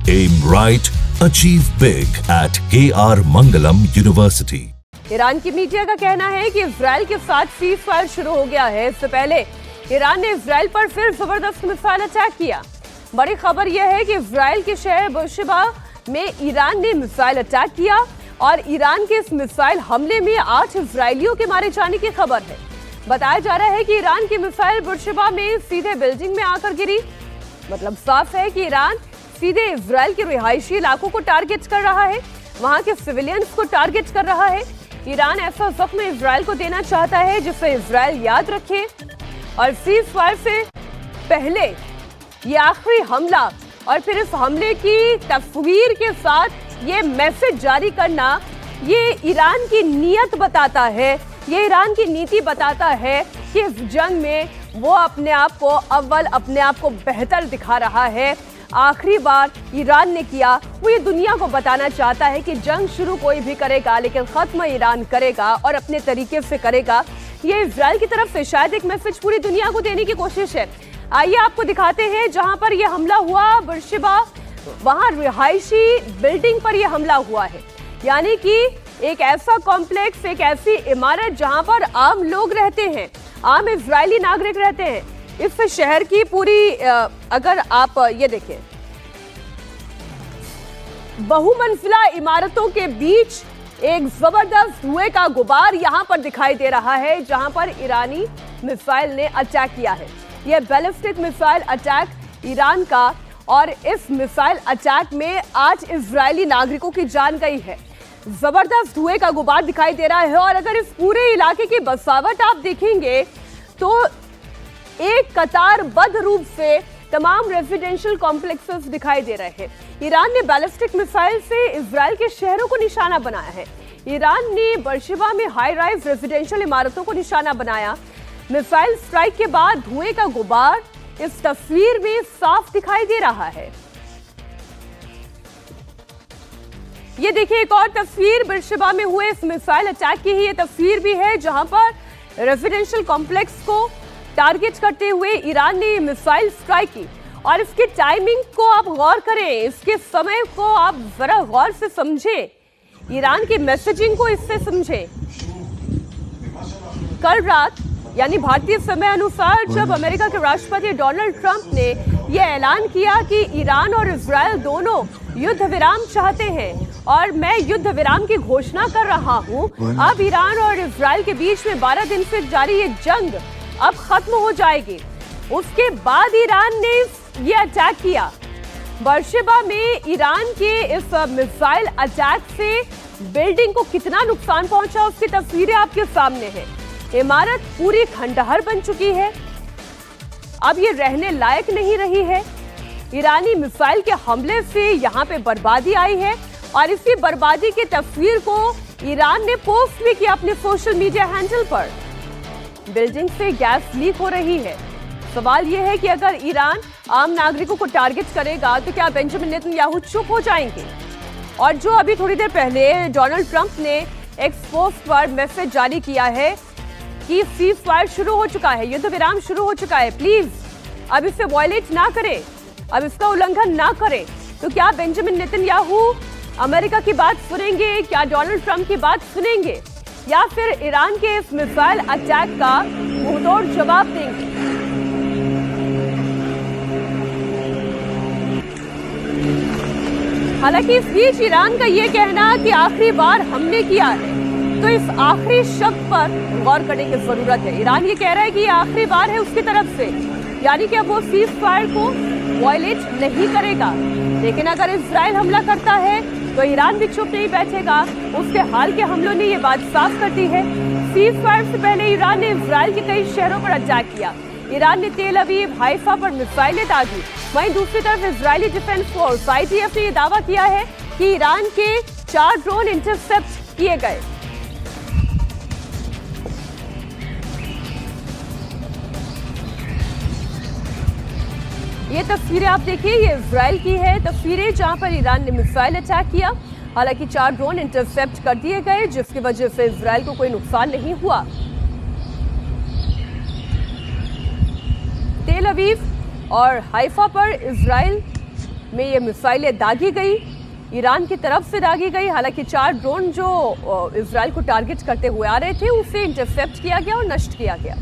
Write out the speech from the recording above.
Aim right, achieve big at KR Mangalam University. Iran की media का कहना है कि इजराइल के साथ सीज फायर शुरू हो गया है। इससे पहले ईरान ने इजराइल पर फिर जबरदस्त मिसाइल अटैक किया। बड़ी खबर यह है कि इजराइल के शहर बुर्शेबा में ईरान ने मिसाइल अटैक किया और ईरान के इस मिसाइल हमले में 8 इजरायलियों के मारे जाने की खबर है। बताया जा रहा है कि ईरान की मिसाइल बुर्शेबा में सीधे बिल्डिंग में आकर गिरी। मतलब साफ है कि ईरान सीधे इजराइल के रिहायशी इलाकों को टारगेट कर रहा है, वहां के सिविलियंस को टारगेट कर रहा है। ईरान ऐसा जख्म इजराइल को देना चाहता है जिसे इजराइल याद रखे और सीज फायर से पहले ये आखिरी हमला और फिर इस हमले की तस्वीर के साथ ये मैसेज जारी करना, ये ईरान की नीयत बताता है, ये ईरान की नीति बताता है कि इस जंग में वो अपने आप को अपने आप को बेहतर दिखा रहा है। आखिरी बार ईरान ने किया वो ये दुनिया को बताना चाहता है कि जंग शुरू कोई भी करेगा लेकिन खत्म ईरान करेगा और अपने तरीके से करेगा। ये इजराइल की तरफ से शायद एक मैसेज पूरी दुनिया को देने की कोशिश है। आइए आपको दिखाते हैं जहां पर यह हमला हुआ बुर्शेबा, वहां रिहायशी बिल्डिंग पर यह हमला हुआ है। यानी कि एक ऐसा कॉम्प्लेक्स, एक ऐसी इमारत जहां पर आम लोग रहते हैं, आम इजरायली नागरिक रहते हैं। इस शहर की पूरी अगर आप ये देखें, बहुमंजिला इमारतों के बीच एक जबरदस्त धुएं का गुबार यहां पर दिखाई दे रहा है जहां पर ईरानी मिसाइल ने अटैक किया है। यह बैलिस्टिक मिसाइल अटैक ईरान का, और इस मिसाइल अटैक में 8 इजरायली नागरिकों की जान गई है। जबरदस्त धुएं का गुबार दिखाई दे रहा है और अगर इस पूरे इलाके की बसावट आप देखेंगे तो एक कतारबद्ध रूप से तमाम रेजिडेंशियल कॉम्प्लेक्सेस दिखाई दे रहे हैं। ईरान ने बैलिस्टिक मिसाइल से इजराइल के शहरों को निशाना बनाया है। ईरान ने बुर्शेबा में हाई राइज रेजिडेंशियल इमारतों को निशाना बनाया। मिसाइल स्ट्राइक के बाद धुएं का गुबार इस तस्वीर में साफ दिखाई दे रहा है। ये देखिए एक और तस्वीर बुर्शेबा में हुए इस मिसाइल अटैक की ही ये तस्वीर भी है जहां पर रेजिडेंशियल कॉम्प्लेक्स को टारगेट करते हुए ईरान ने मिसाइल स्ट्राइक की। और इसकी टाइमिंग को आप गौर करें, इसके समय को आप जरा गौर से समझें, ईरान की मैसेजिंग को इससे समझें। कल रात यानी भारतीय समय अनुसार जब अमेरिका के राष्ट्रपति डोनाल्ड ट्रंप ने यह ऐलान किया कि ईरान और इजराइल दोनों युद्ध विराम चाहते हैं और मैं युद्ध विराम की घोषणा कर रहा हूं, अब ईरान और इजराइल के बीच में 12 दिन से जारी ये जंग अब खत्म हो जाएगी। उसके बाद ईरान ने ये अटैक किया। बुर्शेबा में ईरान के इस मिसाइल अटैक से बिल्डिंग को कितना नुकसान पहुंचा उसकी तस्वीरें आपके सामने हैं। इमारत पूरी खंडहर बन चुकी है, अब ये रहने लायक नहीं रही है। ईरानी मिसाइल के हमले से यहाँ पे बर्बादी आई है और इसी बर्बादी की तस्वीर को ईरान ने पोस्ट भी किया अपने सोशल मीडिया हैंडल पर। बिल्डिंग से गैस लीक हो रही है। सवाल यह है कि अगर ईरान आम नागरिकों को टारगेट करेगा तो क्या बेंजामिन नेतन्याहू चुप हो जाएंगे? और जो अभी थोड़ी देर पहले डोनाल्ड ट्रंप ने एक्स पोस्ट पर मैसेज जारी किया है कि सीज फायर शुरू हो चुका है, युद्ध विराम शुरू हो चुका है, प्लीज अब इसे वायलेट ना करें, अब इसका उल्लंघन ना करें। तो क्या बेंजामिन नेतन्याहू अमेरिका की बात सुनेंगे? क्या डोनाल्ड ट्रंप की बात सुनेंगे या फिर ईरान के इस मिसाइल अटैक का मुंहतोड़ जवाब देंगे? हालांकि इस बीच ईरान का यह कहना कि आखिरी बार हमने किया है, तो इस आखिरी शब्द पर गौर करने की जरूरत है। ईरान ये कह रहा है कि ये आखिरी बार है उसकी तरफ से, यानी कि अब वो सीज फायर को वायलेट नहीं करेगा। लेकिन अगर इजराइल हमला करता है तो ईरान भी चुप नहीं बैठेगा। उसके हाल के हमलों ने ये बात साफ कर दी है। सीज फायर से पहले ईरान ने इजराइल के कई शहरों पर अटैक किया। ईरान ने तेल अवीव, हाइफा पर मिसाइलें दागी। वहीं दूसरी तरफ इजरायली डिफेंस फोर्स IDF ने यह दावा किया है कि ईरान के 4 ड्रोन इंटरसेप्ट किए गए। ये तस्वीरें आप देखिए, ये इजराइल की है तस्वीरें जहां पर ईरान ने मिसाइल अटैक किया। हालांकि 4 ड्रोन इंटरसेप्ट कर दिए गए जिसकी वजह से इजराइल को कोई नुकसान नहीं हुआ। तेल अवीव और हाइफा पर इजराइल में ये मिसाइलें दागी गई, ईरान की तरफ से दागी गई। हालांकि 4 ड्रोन जो इजराइल को टारगेट करते हुए आ रहे थे उसे इंटरसेप्ट किया गया और नष्ट किया गया।